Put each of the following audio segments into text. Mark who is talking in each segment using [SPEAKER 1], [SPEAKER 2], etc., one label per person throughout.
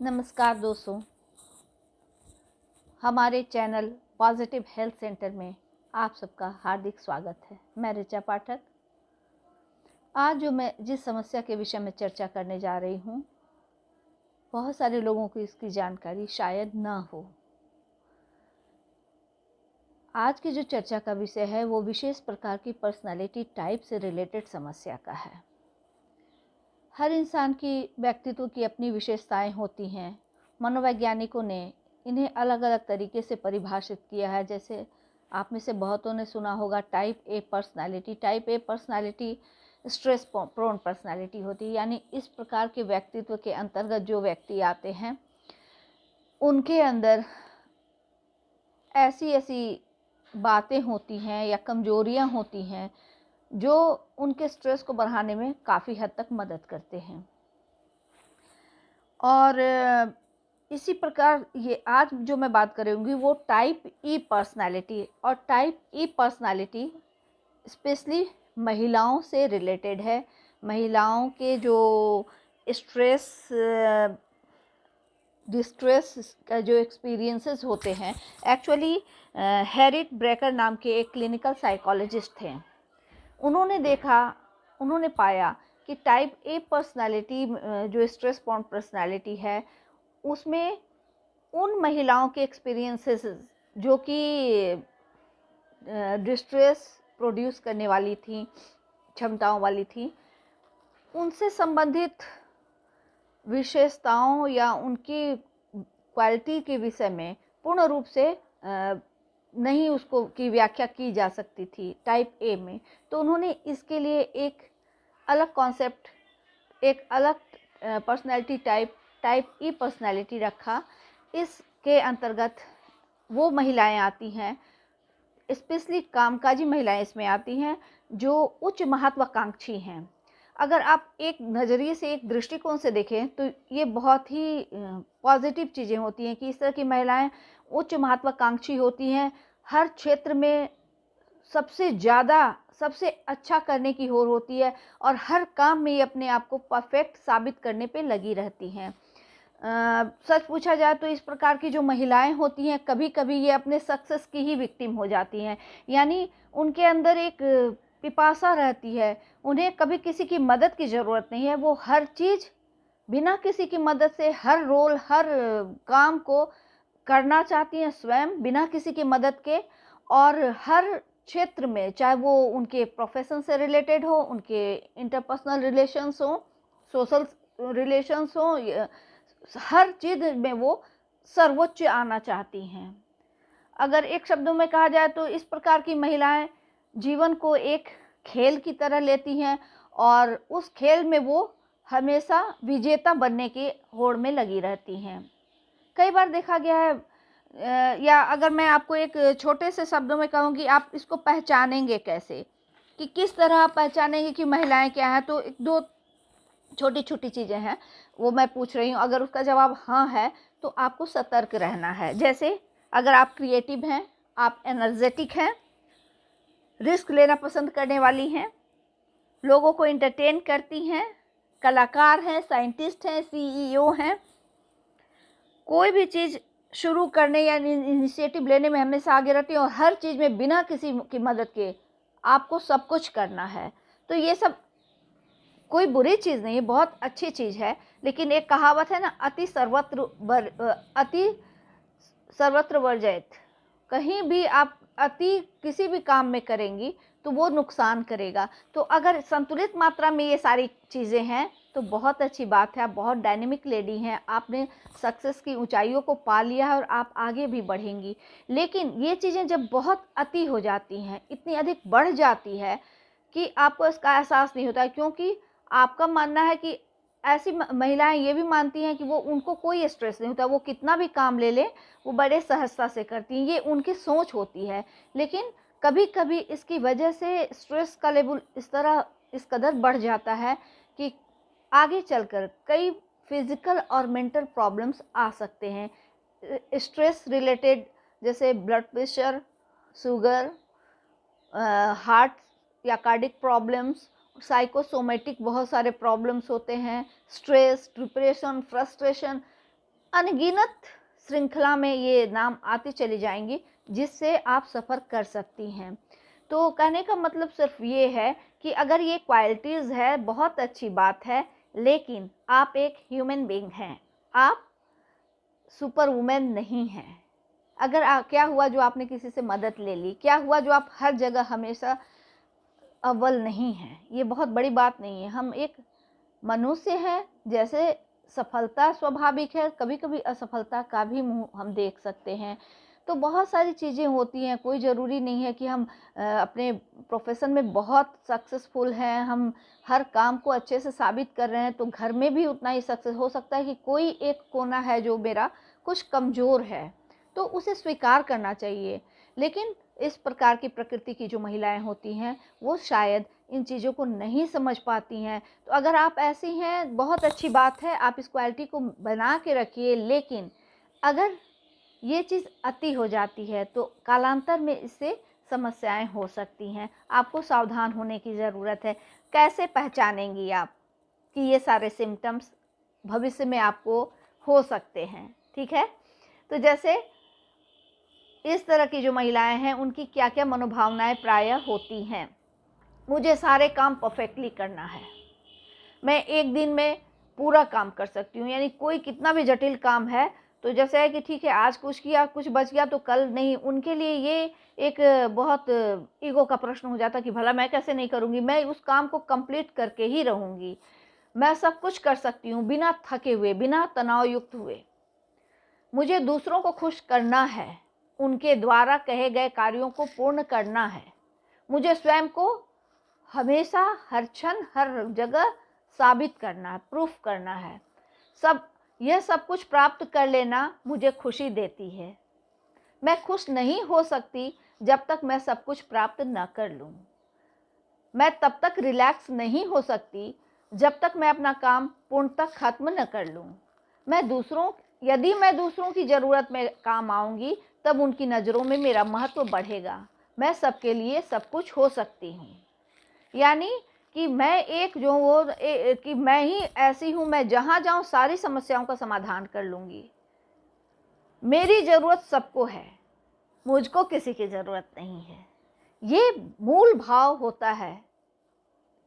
[SPEAKER 1] नमस्कार दोस्तों, हमारे चैनल पॉजिटिव हेल्थ सेंटर में आप सबका हार्दिक स्वागत है। मैं ऋचा पाठक। आज जो मैं जिस समस्या के विषय में चर्चा करने जा रही हूँ, बहुत सारे लोगों को इसकी जानकारी शायद ना हो। आज की जो चर्चा का विषय है वो विशेष प्रकार की पर्सनालिटी टाइप से रिलेटेड समस्या का है। हर इंसान की व्यक्तित्व की अपनी विशेषताएं होती हैं। मनोवैज्ञानिकों ने इन्हें अलग अलग तरीके से परिभाषित किया है। जैसे आप में से बहुतों ने सुना होगा type A personality. Type A personality stress prone personality होती है, यानी इस प्रकार के व्यक्तित्व के अंतर्गत जो व्यक्ति आते हैं उनके अंदर ऐसी ऐसी बातें होती हैं या कमजोरियां होती हैं जो उनके स्ट्रेस को बढ़ाने में काफ़ी हद तक मदद करते हैं। और इसी प्रकार ये आज जो मैं बात करूँगी वो टाइप ई पर्सनालिटी। और टाइप ई पर्सनालिटी स्पेशली महिलाओं से रिलेटेड है। महिलाओं के जो स्ट्रेस डिस्ट्रेस का जो एक्सपीरियंसेस होते हैं, एक्चुअली हैरिट ब्रेकर नाम के एक क्लिनिकल साइकोलॉजिस्ट थे। उन्होंने पाया कि टाइप ए पर्सनालिटी जो स्ट्रेस बॉन्ड पर्सनालिटी है उसमें उन महिलाओं के एक्सपीरियंसेस जो कि डिस्ट्रेस प्रोड्यूस करने वाली थी, क्षमताओं वाली थी, उनसे संबंधित विशेषताओं या उनकी क्वालिटी के विषय में पूर्ण रूप से नहीं उसको की व्याख्या की जा सकती थी टाइप ए में। तो उन्होंने इसके लिए एक अलग कॉन्सेप्ट, एक अलग पर्सनैलिटी टाइप ई पर्सनैलिटी रखा। इसके अंतर्गत वो महिलाएं आती हैं, स्पेशली कामकाजी महिलाएं इसमें आती हैं जो उच्च महत्वाकांक्षी हैं। अगर आप एक नज़रिए से, एक दृष्टिकोण से देखें तो ये बहुत ही पॉजिटिव चीज़ें होती हैं कि इस तरह की महिलाएं उच्च महत्वाकांक्षी होती हैं। हर क्षेत्र में सबसे ज़्यादा, सबसे अच्छा करने की होड़ होती है और हर काम में ये अपने आप को परफेक्ट साबित करने पे लगी रहती हैं। सच पूछा जाए तो इस प्रकार की जो महिलाएं होती हैं कभी कभी ये अपने सक्सेस की ही विक्टिम हो जाती हैं। यानी उनके अंदर एक पिपासा रहती है, उन्हें कभी किसी की मदद की ज़रूरत नहीं है। वो हर चीज़ बिना किसी की मदद से, हर रोल, हर काम को करना चाहती हैं स्वयं, बिना किसी की मदद के। और हर क्षेत्र में, चाहे वो उनके प्रोफेशन से रिलेटेड हो, उनके इंटरपर्सनल रिलेशंस हो, सोशल रिलेशंस हो, हर चीज़ में वो सर्वोच्च आना चाहती हैं। अगर एक शब्दों में कहा जाए तो इस प्रकार की महिलाएं जीवन को एक खेल की तरह लेती हैं और उस खेल में वो हमेशा विजेता बनने की होड़ में लगी रहती हैं। कई बार देखा गया है, या अगर मैं आपको एक छोटे से शब्दों में कहूँ कि आप इसको पहचानेंगे कैसे, कि किस तरह आप पहचानेंगे कि महिलाएं क्या हैं, तो एक दो छोटी छोटी चीज़ें हैं वो मैं पूछ रही हूँ। अगर उसका जवाब हाँ है तो आपको सतर्क रहना है। जैसे अगर आप क्रिएटिव हैं, आप एनर्जेटिक हैं, रिस्क लेना पसंद करने वाली हैं, लोगों को एंटरटेन करती हैं, कलाकार हैं, साइंटिस्ट हैं, सीईओ हैं, कोई भी चीज़ शुरू करने या इनिशिएटिव लेने में हमेशा आगे रहती हैं और हर चीज़ में बिना किसी की मदद के आपको सब कुछ करना है, तो ये सब कोई बुरी चीज़ नहीं है, बहुत अच्छी चीज़ है। लेकिन एक कहावत है ना, अति सर्वत्र वर्जयत। कहीं भी आप अति किसी भी काम में करेंगी तो वो नुकसान करेगा। तो अगर संतुलित मात्रा में ये सारी चीज़ें हैं तो बहुत अच्छी बात है। आप बहुत डायनेमिक लेडी हैं, आपने सक्सेस की ऊंचाइयों को पा लिया है और आप आगे भी बढ़ेंगी। लेकिन ये चीज़ें जब बहुत अति हो जाती हैं, इतनी अधिक बढ़ जाती है कि आपको इसका एहसास नहीं होता, क्योंकि आपका मानना है कि ऐसी महिलाएं ये भी मानती हैं कि वो, उनको कोई स्ट्रेस नहीं होता, वो कितना भी काम ले लें वो बड़े सहजता से करती हैं। ये उनकी सोच होती है। लेकिन कभी कभी इसकी वजह से स्ट्रेस का लेवल इस कदर बढ़ जाता है कि आगे चलकर कई फिजिकल और मेंटल प्रॉब्लम्स आ सकते हैं स्ट्रेस रिलेटेड, जैसे ब्लड प्रेशर, शुगर, हार्ट या कार्डिक प्रॉब्लम्स, साइकोसोमेटिक बहुत सारे प्रॉब्लम्स होते हैं, स्ट्रेस, डिप्रेशन, फ्रस्ट्रेशन। अनगिनत श्रृंखला में ये नाम आती चली जाएंगी जिससे आप सफ़र कर सकती हैं। तो कहने का मतलब सिर्फ ये है कि अगर ये क्वालिटीज़ है बहुत अच्छी बात है, लेकिन आप एक ह्यूमन बीइंग हैं, आप सुपर वुमेन नहीं हैं। अगर क्या हुआ जो आपने किसी से मदद ले ली, क्या हुआ जो आप हर जगह हमेशा अव्वल नहीं हैं, ये बहुत बड़ी बात नहीं है। हम एक मनुष्य हैं, जैसे सफलता स्वाभाविक है, कभी कभी असफलता का भी मुंह हम देख सकते हैं। तो बहुत सारी चीज़ें होती हैं, कोई ज़रूरी नहीं है कि हम अपने प्रोफेशन में बहुत सक्सेसफुल हैं, हम हर काम को अच्छे से साबित कर रहे हैं, तो घर में भी उतना ही सक्सेस हो सकता है कि कोई एक कोना है जो मेरा कुछ कमज़ोर है, तो उसे स्वीकार करना चाहिए। लेकिन इस प्रकार की प्रकृति की जो महिलाएं होती हैं वो शायद इन चीज़ों को नहीं समझ पाती हैं। तो अगर आप ऐसी हैं, बहुत अच्छी बात है, आप इस क्वालिटी को बना के रखिए। लेकिन अगर ये चीज़ अति हो जाती है तो कालांतर में इससे समस्याएं हो सकती हैं। आपको सावधान होने की ज़रूरत है। कैसे पहचानेंगी आप कि ये सारे सिम्टम्स भविष्य में आपको हो सकते हैं? ठीक है, तो जैसे इस तरह की जो महिलाएं हैं उनकी क्या क्या मनोभावनाएं प्रायः होती हैं। मुझे सारे काम परफेक्टली करना है, मैं एक दिन में पूरा काम कर सकती हूँ, यानी कोई कितना भी जटिल काम है तो जैसे है कि ठीक है आज कुछ किया, कुछ बच गया तो कल नहीं। उनके लिए ये एक बहुत ईगो का प्रश्न हो जाता कि भला मैं कैसे नहीं करूँगी, मैं उस काम को कंप्लीट करके ही रहूँगी, मैं सब कुछ कर सकती हूँ बिना थके हुए, बिना तनाव युक्त हुए। मुझे दूसरों को खुश करना है, उनके द्वारा कहे गए कार्यों को पूर्ण करना है, मुझे स्वयं को हमेशा हर क्षण हर जगह साबित करना है, प्रूफ करना है। यह सब कुछ प्राप्त कर लेना मुझे खुशी देती है। मैं खुश नहीं हो सकती जब तक मैं सब कुछ प्राप्त न कर लूँ। मैं तब तक रिलैक्स नहीं हो सकती जब तक मैं अपना काम पूर्णतः खत्म न कर लूँ। यदि मैं दूसरों की ज़रूरत में काम आऊँगी तब उनकी नज़रों में मेरा महत्व बढ़ेगा। मैं सबके लिए सब कुछ हो सकती हूँ, यानी कि मैं एक जो वो कि मैं ही ऐसी हूँ, मैं जहाँ जाऊँ सारी समस्याओं का समाधान कर लूँगी। मेरी ज़रूरत सबको है, मुझको किसी की ज़रूरत नहीं है। ये मूल भाव होता है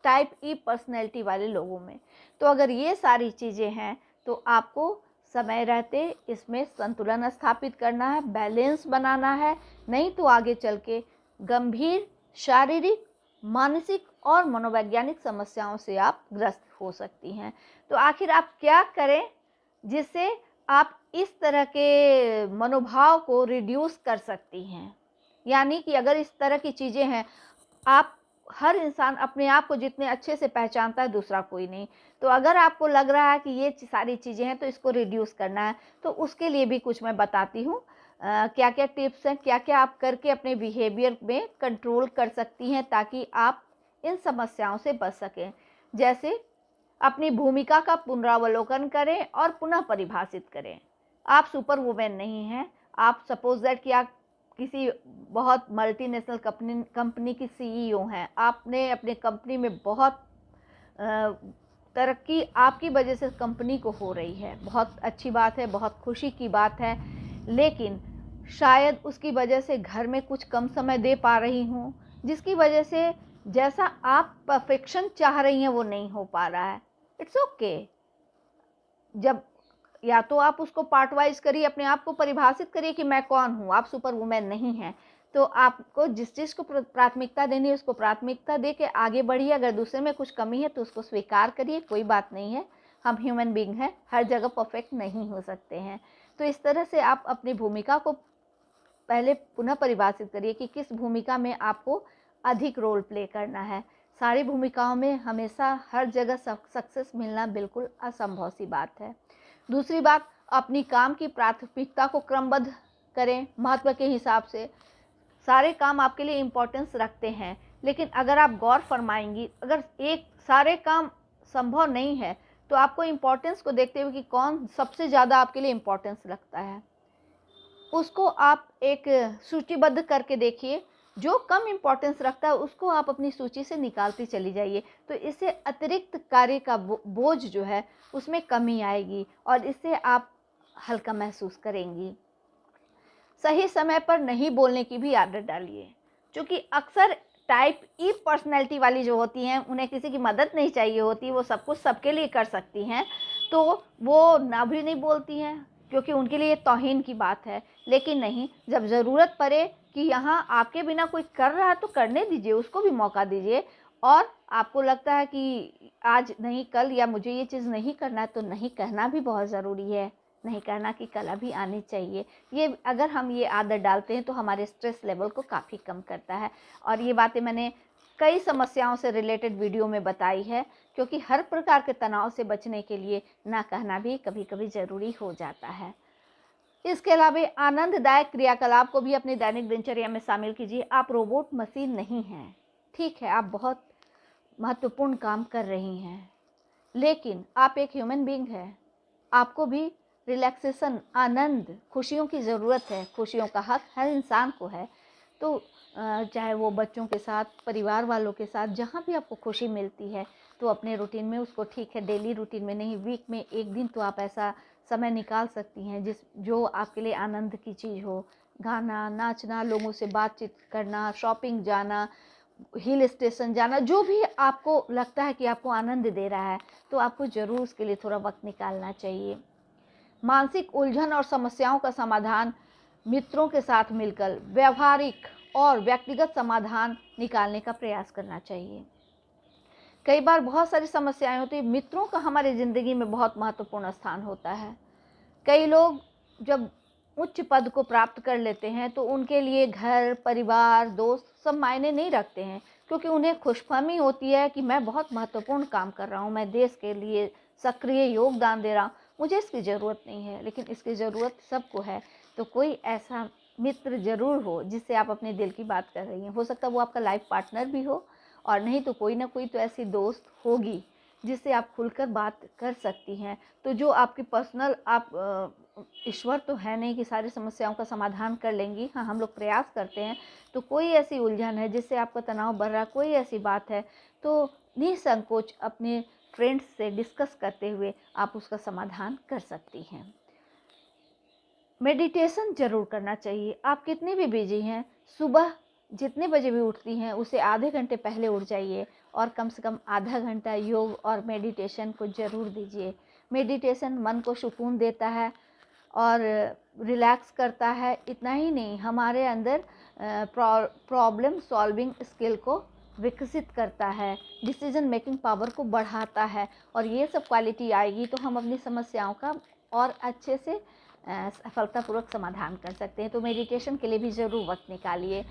[SPEAKER 1] टाइप ई पर्सनैलिटी वाले लोगों में। तो अगर ये सारी चीज़ें हैं तो आपको समय रहते इसमें संतुलन स्थापित करना है, बैलेंस बनाना है, नहीं तो आगे चल के गंभीर शारीरिक, मानसिक और मनोवैज्ञानिक समस्याओं से आप ग्रस्त हो सकती हैं। तो आखिर आप क्या करें जिससे आप इस तरह के मनोभाव को रिड्यूस कर सकती हैं? यानी कि अगर इस तरह की चीज़ें हैं, आप हर इंसान अपने आप को जितने अच्छे से पहचानता है दूसरा कोई नहीं। तो अगर आपको लग रहा है कि ये सारी चीज़ें हैं तो इसको रिड्यूस करना है, तो उसके लिए भी कुछ मैं बताती हूँ। क्या क्या टिप्स हैं, क्या क्या आप करके अपने बिहेवियर में कंट्रोल कर सकती हैं ताकि आप इन समस्याओं से बच सकें। जैसे अपनी भूमिका का पुनरावलोकन करें और पुनः परिभाषित करें। आप सुपर वुमेन नहीं हैं। आप सपोज दैट कि आप किसी बहुत मल्टीनेशनल कंपनी की सीईओ हैं, आपने अपने कंपनी में बहुत तरक्की आपकी वजह से कंपनी को हो रही है, बहुत अच्छी बात है, बहुत खुशी की बात है। लेकिन शायद उसकी वजह से घर में कुछ कम समय दे पा रही हूँ, जिसकी वजह से जैसा आप परफेक्शन चाह रही हैं वो नहीं हो पा रहा है। It's okay. जब या तो आप उसको पार्ट वाइज करिए, अपने आप को परिभाषित करिए कि मैं कौन हूँ। आप सुपर वुमेन नहीं हैं, तो आपको जिस चीज़ को प्राथमिकता देनी है उसको प्राथमिकता दे के आगे बढ़िए। अगर दूसरे में कुछ कमी है तो उसको स्वीकार करिए, कोई बात नहीं है। हम ह्यूमन बीइंग हैं, हर जगह परफेक्ट नहीं हो सकते हैं। तो इस तरह से आप अपनी भूमिका को पहले पुनः परिभाषित करिए कि किस भूमिका में आपको अधिक रोल प्ले करना है। सारी भूमिकाओं में हमेशा हर जगह सक्सेस मिलना बिल्कुल असंभव सी बात है। दूसरी बात, अपनी काम की प्राथमिकता को क्रमबद्ध करें महत्व के हिसाब से। सारे काम आपके लिए इम्पोर्टेंस रखते हैं, लेकिन अगर आप गौर फरमाएंगी, अगर एक सारे काम संभव नहीं है तो आपको इम्पोर्टेंस को देखते हुए कि कौन सबसे ज़्यादा आपके लिए इम्पोर्टेंस रखता है, उसको आप एक सूचीबद्ध करके देखिए। जो कम इम्पोर्टेंस रखता है उसको आप अपनी सूची से निकालती चली जाइए। तो इससे अतिरिक्त कार्य का बोझ जो है उसमें कमी आएगी और इससे आप हल्का महसूस करेंगी। सही समय पर नहीं बोलने की भी आदत डालिए, क्योंकि अक्सर टाइप ई पर्सनैलिटी वाली जो होती हैं उन्हें किसी की मदद नहीं चाहिए होती, वो सब कुछ सबके लिए कर सकती हैं, तो वो ना भी नहीं बोलती हैं क्योंकि उनके लिए तौहीन की बात है। लेकिन नहीं, जब ज़रूरत पड़े कि यहाँ आपके बिना कोई कर रहा है तो करने दीजिए, उसको भी मौका दीजिए। और आपको लगता है कि आज नहीं कल, या मुझे ये चीज़ नहीं करना है, तो नहीं कहना भी बहुत ज़रूरी है। नहीं करना की कला भी आनी चाहिए। ये अगर हम ये आदत डालते हैं तो हमारे स्ट्रेस लेवल को काफ़ी कम करता है। और ये बातें मैंने कई समस्याओं से रिलेटेड वीडियो में बताई है, क्योंकि हर प्रकार के तनाव से बचने के लिए ना कहना भी कभी कभी ज़रूरी हो जाता है। इसके अलावा आनंददायक क्रियाकलाप को भी अपनी दैनिक दिनचर्या में शामिल कीजिए। आप रोबोट मशीन नहीं हैं, ठीक है, आप बहुत महत्वपूर्ण काम कर रही हैं, लेकिन आप एक ह्यूमन बीइंग हैं। आपको भी रिलैक्सेशन, आनंद, खुशियों की ज़रूरत है। खुशियों का हक हर इंसान को है। तो चाहे वो बच्चों के साथ, परिवार वालों के साथ, जहाँ भी आपको खुशी मिलती है तो अपने रूटीन में उसको, ठीक है डेली रूटीन में नहीं, वीक में एक दिन तो आप ऐसा समय निकाल सकती हैं जो आपके लिए आनंद की चीज़ हो। गाना, नाचना, लोगों से बातचीत करना, शॉपिंग जाना, हिल स्टेशन जाना, जो भी आपको लगता है कि आपको आनंद दे रहा है, तो आपको ज़रूर उसके लिए थोड़ा वक्त निकालना चाहिए। मानसिक उलझन और समस्याओं का समाधान मित्रों के साथ मिलकर व्यवहारिक और व्यक्तिगत समाधान निकालने का प्रयास करना चाहिए। कई बार बहुत सारी समस्याएं होती हैं, मित्रों का हमारी ज़िंदगी में बहुत महत्वपूर्ण स्थान होता है। कई लोग जब उच्च पद को प्राप्त कर लेते हैं तो उनके लिए घर, परिवार, दोस्त सब मायने नहीं रखते हैं, क्योंकि उन्हें खुशफहमी होती है कि मैं बहुत महत्वपूर्ण काम कर रहा हूँ, मैं देश के लिए सक्रिय योगदान दे रहा हूँ, मुझे इसकी ज़रूरत नहीं है। लेकिन इसकी ज़रूरत सबको है। तो कोई ऐसा मित्र ज़रूर हो जिससे आप अपने दिल की बात कर रही हैं। हो सकता है वो आपका लाइफ पार्टनर भी हो, और नहीं तो कोई ना कोई तो ऐसी दोस्त होगी जिससे आप खुलकर बात कर सकती हैं। तो जो आपकी पर्सनल, आप ईश्वर तो है नहीं कि सारी समस्याओं का समाधान कर लेंगी। हाँ, हम लोग प्रयास करते हैं। तो कोई ऐसी उलझन है जिससे आपका तनाव बढ़ रहा, कोई ऐसी बात है, तो निसंकोच अपने फ्रेंड्स से डिस्कस करते हुए आप उसका समाधान कर सकती हैं। मेडिटेशन ज़रूर करना चाहिए। आप कितनी भी बिजी हैं, सुबह जितने बजे भी उठती हैं उससे आधे घंटे पहले उठ जाइए और कम से कम आधा घंटा योग और मेडिटेशन को ज़रूर दीजिए। मेडिटेशन मन को सुकून देता है और रिलैक्स करता है। इतना ही नहीं, हमारे अंदर प्रॉब्लम सॉल्विंग स्किल को विकसित करता है, डिसीजन मेकिंग पावर को बढ़ाता है। और ये सब क्वालिटी आएगी तो हम अपनी समस्याओं का और अच्छे से सफलतापूर्वक समाधान कर सकते हैं। तो मेडिटेशन के लिए भी ज़रूर वक्त निकालिए।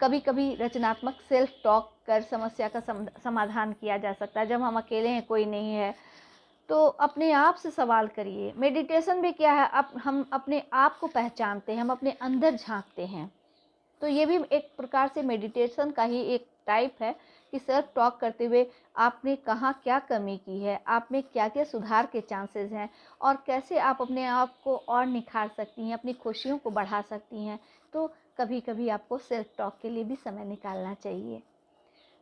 [SPEAKER 1] कभी कभी रचनात्मक सेल्फ टॉक कर समस्या का समाधान किया जा सकता है। जब हम अकेले हैं, कोई नहीं है, तो अपने आप से सवाल करिए। मेडिटेशन भी क्या है, हम अपने आप को पहचानते हैं, हम अपने अंदर झांकते हैं। तो ये भी एक प्रकार से मेडिटेशन का ही एक टाइप है कि सेल्फ टॉक करते हुए आपने कहाँ क्या कमी की है, आप में क्या क्या सुधार के चांसेस हैं, और कैसे आप अपने आप को और निखार सकती हैं, अपनी खुशियों को बढ़ा सकती हैं। तो कभी कभी आपको सेल्फ टॉक के लिए भी समय निकालना चाहिए।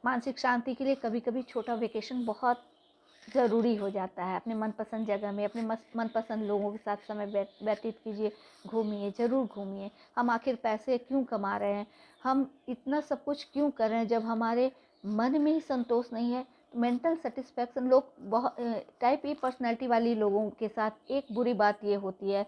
[SPEAKER 1] मानसिक शांति के लिए कभी कभी छोटा वेकेशन बहुत ज़रूरी हो जाता है। अपने मनपसंद जगह में, अपने मनपसंद लोगों के साथ समय व्यतीत कीजिए, घूमिए, ज़रूर घूमिए। हम आखिर पैसे क्यों कमा रहे हैं, हम इतना सब कुछ क्यों कर रहे हैं, जब हमारे मन में ही संतोष नहीं है। तो मेंटल सेटिस्फैक्शन, लोग बहुत टाइप ई पर्सनैलिटी वाली लोगों के साथ एक बुरी बात ये होती है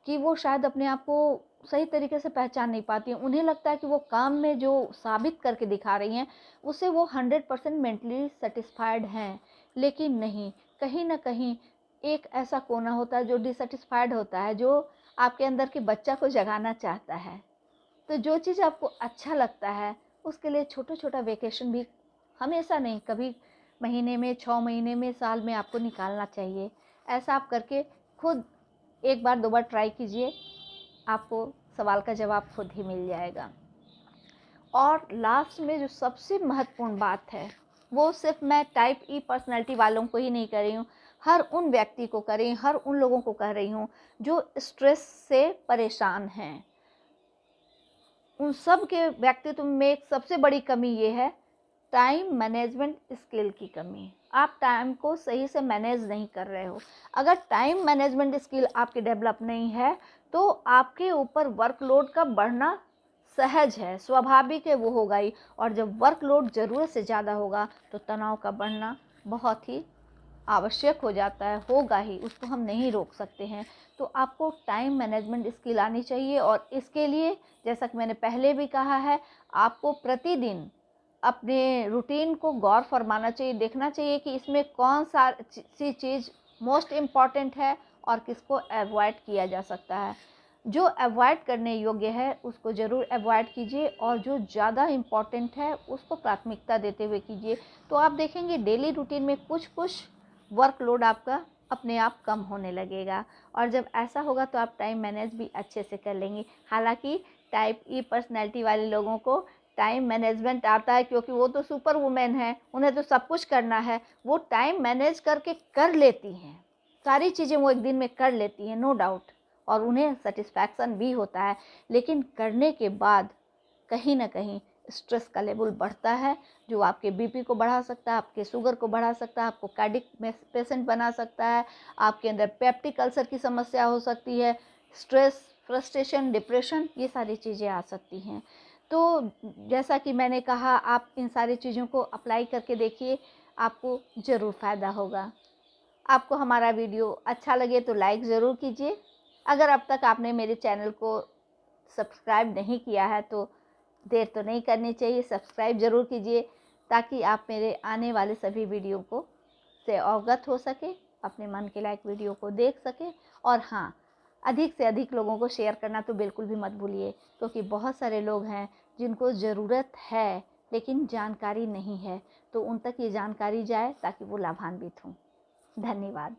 [SPEAKER 1] कि वो शायद अपने आप को सही तरीके से पहचान नहीं पाती हैं। उन्हें लगता है कि वो काम में जो साबित करके दिखा रही हैं उससे वो 100% मेंटली सेटिस्फाइड हैं। लेकिन नहीं, कहीं ना कहीं एक ऐसा कोना होता है जो डिससेटिस्फाइड होता है, जो आपके अंदर के बच्चा को जगाना चाहता है। तो जो चीज़ आपको अच्छा लगता है उसके लिए छोटा छोटा वेकेशन भी, हमेशा नहीं, कभी महीने में, 6 महीने में, साल में आपको निकालना चाहिए। ऐसा आप करके खुद एक बार 2 बार ट्राई कीजिए, आपको सवाल का जवाब खुद ही मिल जाएगा। और लास्ट में जो सबसे महत्वपूर्ण बात है, वो सिर्फ मैं टाइप ई पर्सनैलिटी वालों को ही नहीं कर रही हूँ, हर उन व्यक्ति को कर रही हूँ, हर उन लोगों को कह रही हूँ जो स्ट्रेस से परेशान हैं। उन सब के व्यक्तित्व में एक सबसे बड़ी कमी ये है, टाइम मैनेजमेंट स्किल की कमी। आप टाइम को सही से मैनेज नहीं कर रहे हो। अगर टाइम मैनेजमेंट स्किल आपकी डेवलप नहीं है तो आपके ऊपर वर्कलोड का बढ़ना सहज है, स्वाभाविक है, वो होगा ही। और जब वर्कलोड ज़रूरत से ज़्यादा होगा तो तनाव का बढ़ना बहुत ही आवश्यक हो जाता है, होगा ही, उसको हम नहीं रोक सकते हैं। तो आपको टाइम मैनेजमेंट स्किल आनी चाहिए और इसके लिए जैसा कि मैंने पहले भी कहा है, आपको प्रतिदिन अपने रूटीन को गौर फरमाना चाहिए, देखना चाहिए कि इसमें कौन सा सी चीज़ मोस्ट इम्पॉर्टेंट है और किसको अवॉइड किया जा सकता है। जो अवॉइड करने योग्य है उसको ज़रूर अवॉइड कीजिए और जो ज़्यादा इम्पॉर्टेंट है उसको प्राथमिकता देते हुए कीजिए। तो आप देखेंगे डेली रूटीन में कुछ कुछ वर्कलोड आपका अपने आप कम होने लगेगा और जब ऐसा होगा तो आप टाइम मैनेज भी अच्छे से कर लेंगे। हालांकि टाइप ई पर्सनैलिटी वाले लोगों को टाइम मैनेजमेंट आता है क्योंकि वो तो सुपर वुमेन है, उन्हें तो सब कुछ करना है, वो टाइम मैनेज करके कर लेती हैं, सारी चीज़ें वो एक दिन में कर लेती हैं, नो डाउट, और उन्हें सेटिस्फैक्शन भी होता है। लेकिन करने के बाद कहीं ना कहीं स्ट्रेस का लेवल बढ़ता है जो आपके बीपी को बढ़ा सकता है, आपके शुगर को बढ़ा सकता है, आपको कार्डिक पेशेंट बना सकता है, आपके अंदर पेप्टिक अल्सर की समस्या हो सकती है, स्ट्रेस, फ्रस्ट्रेशन, डिप्रेशन, ये सारी चीज़ें आ सकती हैं। तो जैसा कि मैंने कहा, आप इन सारी चीज़ों को अप्लाई करके देखिए, आपको ज़रूर फ़ायदा होगा। आपको हमारा वीडियो अच्छा लगे तो लाइक ज़रूर कीजिए। अगर अब तक आपने मेरे चैनल को सब्सक्राइब नहीं किया है तो देर तो नहीं करनी चाहिए, सब्सक्राइब ज़रूर कीजिए ताकि आप मेरे आने वाले सभी वीडियो को से अवगत हो सके, अपने मन के लायक वीडियो को देख सके। और हाँ, अधिक से अधिक लोगों को शेयर करना तो बिल्कुल भी मत भूलिए, क्योंकि बहुत सारे लोग हैं जिनको ज़रूरत है लेकिन जानकारी नहीं है, तो उन तक ये जानकारी जाए ताकि वो लाभान्वित हों। धन्यवाद।